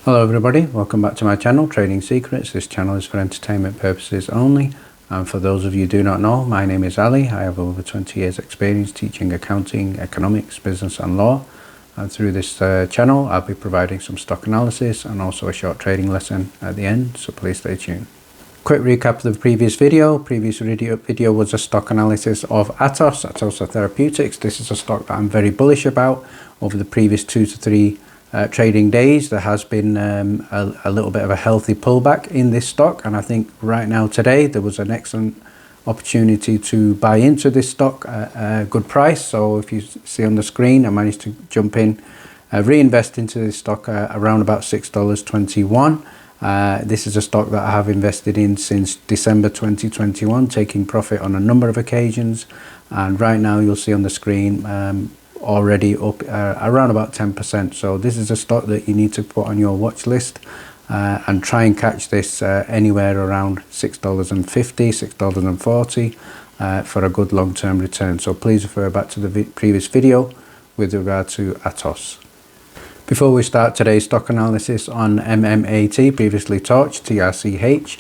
Hello everybody, welcome back to my channel, Trading Secrets. This channel is for entertainment purposes only, and for those of you who do not know, my name is Ali. I have over 20 years experience teaching accounting, economics, business and law, and through this channel I'll be providing some stock analysis and also a short trading lesson at the end, so please stay tuned. Quick recap of the previous video. Previous video was a stock analysis of Atos Therapeutics. This is a stock that I'm very bullish about. Over the previous 2 to 3 trading days, there has been a little bit of a healthy pullback in this stock, and I think right now today there was an excellent opportunity to buy into this stock at a good price. So if you see on the screen, I managed to jump in, reinvest into this stock around about $6.21. This is a stock that I have invested in since December 2021, taking profit on a number of occasions, and right now you'll see on the screen already up around about 10%. So this is a stock that you need to put on your watch list and try and catch this anywhere around $6.50, $6.40 for a good long-term return. So please refer back to the previous video with regard to Atos. Before we start today's stock analysis on MMAT, previously TORCH, TRCH,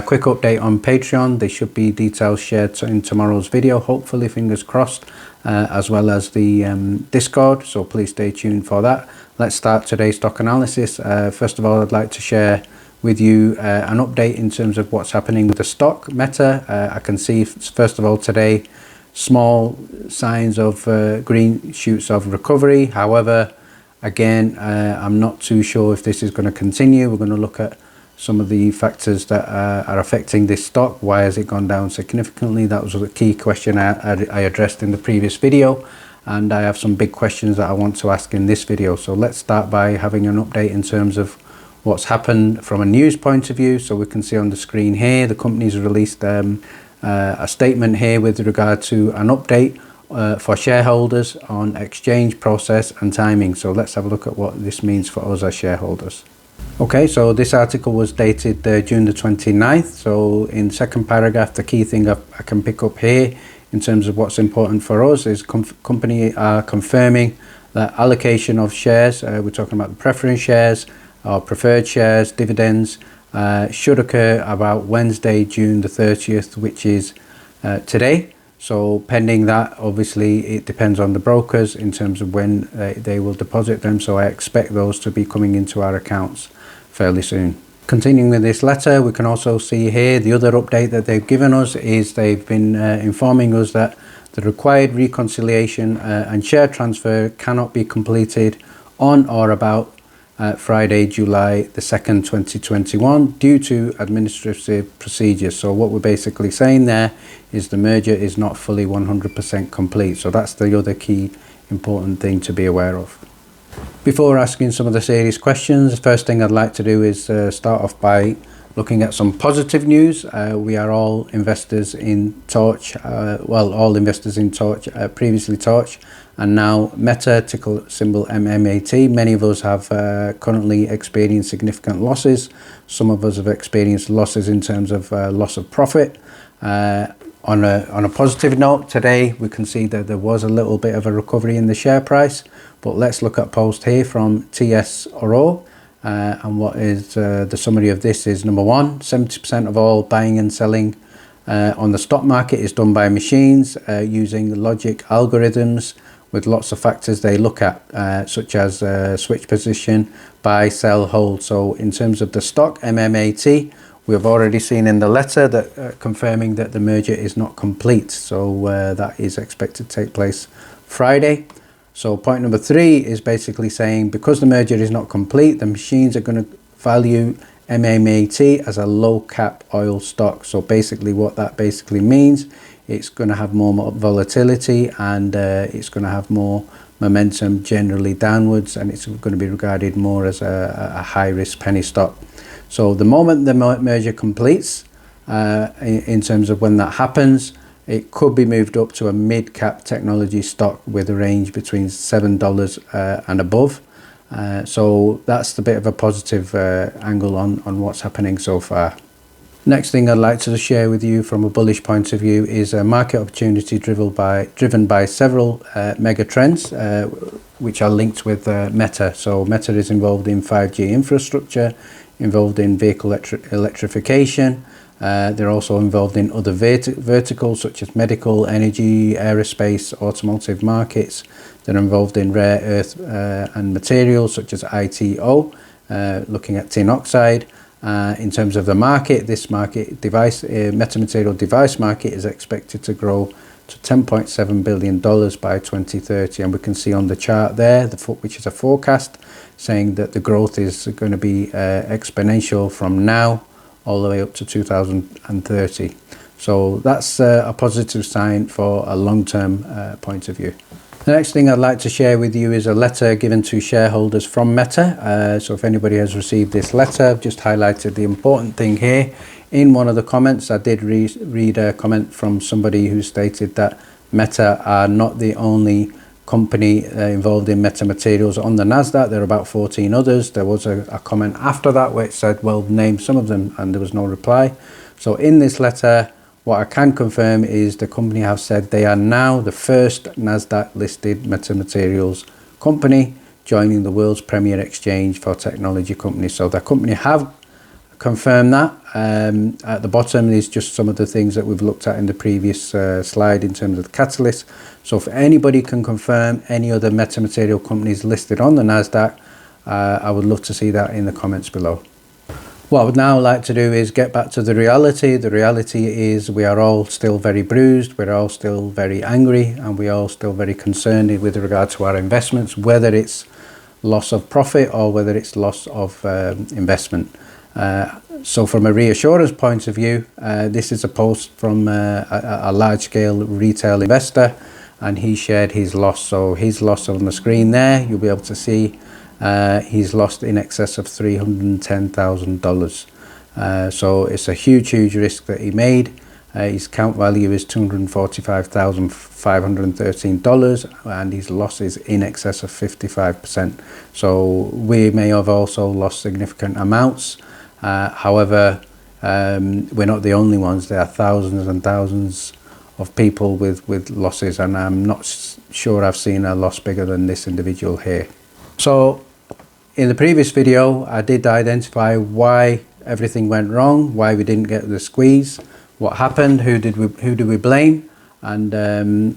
quick update on Patreon. There should be details shared in tomorrow's video, hopefully, fingers crossed, as well as the Discord, so please stay tuned for that. Let's start today's stock analysis. First of all, I'd like to share with you an update in terms of what's happening with the stock, META. I can see, first of all, today, small signs of green shoots of recovery. However, again, I'm not too sure if this is going to continue. We're going to look at some of the factors that are affecting this stock. Why has it gone down significantly? That was a key question I addressed in the previous video, and I have some big questions that I want to ask in this video. So let's start by having an update in terms of what's happened from a news point of view. So we can see on the screen here, the company's released a statement here with regard to an update for shareholders on exchange process and timing. So let's have a look at what this means for us as shareholders. Okay, so this article was dated June the 29th. So in the second paragraph, the key thing I can pick up here in terms of what's important for us is company are confirming that allocation of shares, we're talking about the preference shares or preferred shares, dividends, should occur about Wednesday, June the 30th, which is today. So pending that, obviously it depends on the brokers in terms of when they will deposit them. So I expect those to be coming into our accounts fairly soon. Continuing with this letter, we can also see here the other update that they've given us is they've been informing us that the required reconciliation and share transfer cannot be completed on or about Friday, July the 2nd, 2021 due to administrative procedures. So what we're basically saying there is the merger is not fully 100% complete. So that's the other key important thing to be aware of. Before asking some of the serious questions, the first thing I'd like to do is start off by looking at some positive news. We are all investors in TORCH, all investors in TORCH, previously TORCH, and now META, ticker symbol MMAT. Many of us have currently experienced significant losses. Some of us have experienced losses in terms of loss of profit. On a positive note, today we can see that there was a little bit of a recovery in the share price, but let's look at a post here from TRCH. And what is the summary of this is, number one, 70% of all buying and selling on the stock market is done by machines using logic algorithms with lots of factors they look at, such as switch position, buy, sell, hold. So in terms of the stock, MMAT, we have already seen in the letter that confirming that the merger is not complete. So that is expected to take place Friday. So point number 3 is basically saying because the merger is not complete, the machines are going to value MMAT as a low cap oil stock. So basically what that basically means, it's going to have more volatility and it's going to have more momentum generally downwards, and it's going to be regarded more as a high risk penny stock. So the moment the merger completes, in terms of when that happens, it could be moved up to a mid-cap technology stock with a range between $7 and above. So that's the bit of a positive angle on what's happening so far. Next thing I'd like to share with you from a bullish point of view is a market opportunity driven by several mega trends. which are linked with META. So META is involved in 5G infrastructure, involved in vehicle electrification. They're also involved in other verticals such as medical, energy, aerospace, automotive markets. They're involved in rare earth and materials such as ITO, looking at tin oxide. In terms of the market, this market metamaterial device market is expected to grow to $10.7 billion by 2030, and we can see on the chart there, which is a forecast, saying that the growth is going to be exponential from now all the way up to 2030. So that's a positive sign for a long-term point of view. The next thing I'd like to share with you is a letter given to shareholders from META. So if anybody has received this letter, I've just highlighted the important thing here. In one of the comments, I did read a comment from somebody who stated that META are not the only company involved in metamaterials on the NASDAQ. There are about 14 others. There was a comment after that where it said, well, name some of them, and there was no reply. So in this letter, what I can confirm is the company have said they are now the first NASDAQ listed metamaterials company, joining the world's premier exchange for technology companies. So the company have confirm that. At the bottom is just some of the things that we've looked at in the previous slide in terms of the catalyst. So if anybody can confirm any other metamaterial companies listed on the NASDAQ, I would love to see that in the comments below. What I would now like to do is get back to the reality. The reality is we are all still very bruised, we're all still very angry, and we are all still very concerned with regard to our investments, whether it's loss of profit or whether it's loss of investment. So from a reassurance point of view, this is a post from a large-scale retail investor, and he shared his loss. So his loss on the screen there, you'll be able to see he's lost in excess of $310,000. So it's a huge risk that he made. His count value is $245,513, and his loss is in excess of 55%. So we may have also lost significant amounts. However, we're not the only ones. There are thousands and thousands of people with losses, and I'm not sure I've seen a loss bigger than this individual here. So in the previous video, I did identify why everything went wrong, why we didn't get the squeeze, what happened, who do we blame, and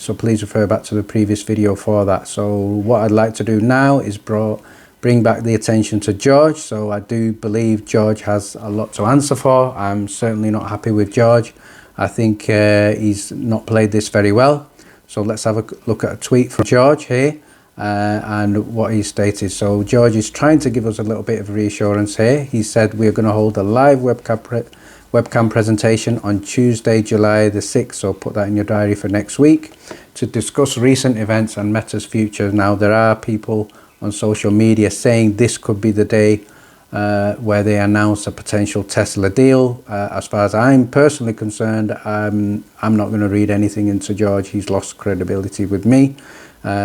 so please refer back to the previous video for that. So what I'd like to do now is bring back the attention to George. So I do believe George has a lot to answer for. I'm certainly not happy with George. I think he's not played this very well. So let's have a look at a tweet from George here and what he stated. So George is trying to give us a little bit of reassurance here. He said we're going to hold a live webcam presentation on Tuesday, July the 6th. So put that in your diary for next week to discuss recent events and META's future. Now there are people on social media saying this could be the day where they announce a potential Tesla deal. As far as I'm personally concerned, I'm not going to read anything into George. He's lost credibility with me.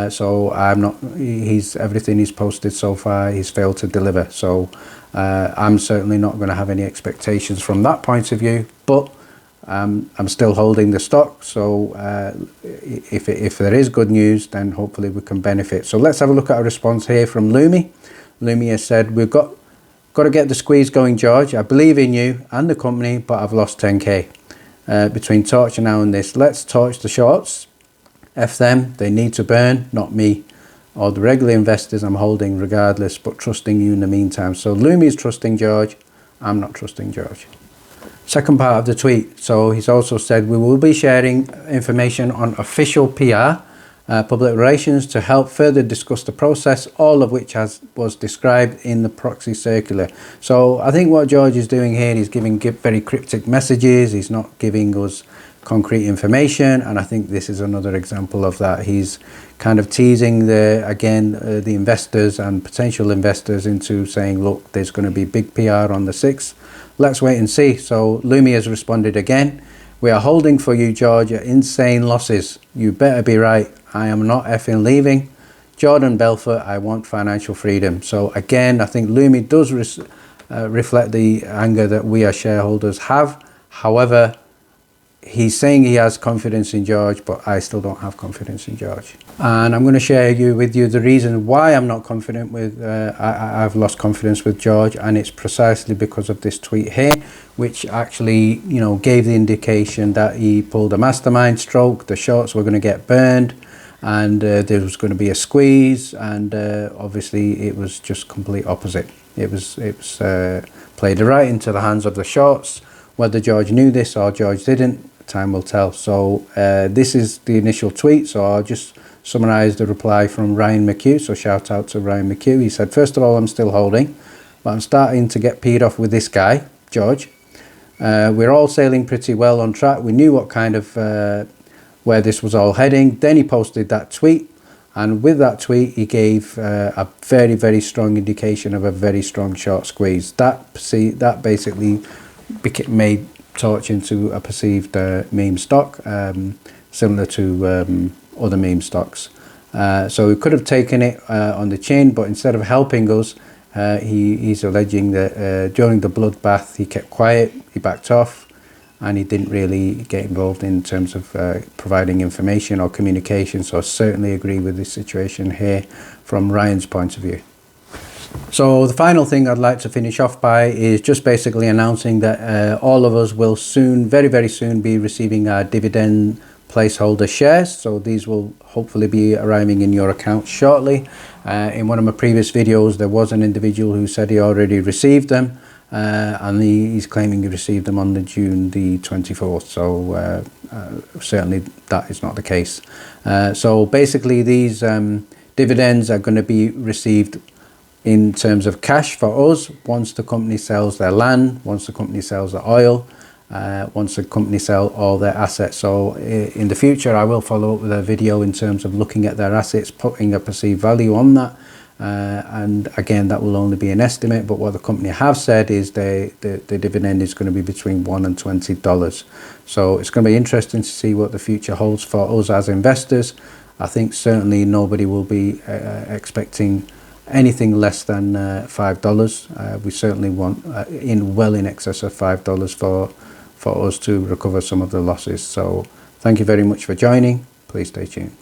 So I'm not, everything he's posted so far, he's failed to deliver. So I'm certainly not going to have any expectations from that point of view, but I'm still holding the stock. So if there is good news, then hopefully we can benefit. So let's have a look at a response here from Lumi. Lumi has said, we've got to get the squeeze going, George. I believe in you and the company, but I've lost 10k between Torch and now and this. Let's torch the shorts. F them, they need to burn, not me or the regular investors I'm holding regardless, but trusting you in the meantime. So Lumi is trusting George. I'm not trusting George. Second part of the tweet. So he's also said we will be sharing information on official PR, public relations, to help further discuss the process, all of which was described in the proxy circular. So I think what George is doing here is giving very cryptic messages. He's not giving us concrete information, and I think this is another example of that. He's kind of teasing the investors and potential investors into saying, look, there's going to be big PR on the 6th. Let's wait and see. So Lumi has responded again. We are holding for you, George, at insane losses. You better be right. I am not effing leaving. Jordan Belfort, I want financial freedom. So again, I think Lumi does reflect the anger that we as shareholders have. However, he's saying he has confidence in George, but I still don't have confidence in George. And I'm going to share with you the reason why I'm not confident with, I've lost confidence with George, and it's precisely because of this tweet here, which actually, you know, gave the indication that he pulled a mastermind stroke, the shorts were going to get burned, and there was going to be a squeeze, and obviously it was just complete opposite. It was played right into the hands of the shorts. Whether George knew this or George didn't, time will tell. So this is the initial tweet, so I'll just summarize the reply from Ryan Mchugh. So shout out to Ryan Mchugh. He said, first of all, I'm still holding, but I'm starting to get peed off with this guy, George. We're all sailing pretty well on track. We knew what kind of where this was all heading. Then he posted that tweet, and with that tweet he gave a very, very strong indication of a very strong short squeeze. That basically made Torch into a perceived meme stock, similar to other meme stocks. So we could have taken it on the chin, but instead of helping us, he's alleging that during the bloodbath he kept quiet, he backed off, and he didn't really get involved in terms of providing information or communication. So I certainly agree with this situation here from Ryan's point of view. So the final thing I'd like to finish off by is just basically announcing that all of us will soon, very, very soon, be receiving our dividend placeholder shares. So these will hopefully be arriving in your account shortly. In one of my previous videos, there was an individual who said he already received them, and he's claiming he received them on June the 24th. So certainly that is not the case. So basically these dividends are going to be received in terms of cash for us once the company sells their land, once the company sells the oil, once the company sell all their assets. So in the future I will follow up with a video in terms of looking at their assets, putting a perceived value on that, and again that will only be an estimate, but what the company have said is the dividend is going to be between $1 and $20. So it's going to be interesting to see what the future holds for us as investors. I think certainly nobody will be expecting anything less than $5. We certainly want well in excess of $5 for us to recover some of the losses. So thank you very much for joining. Please stay tuned.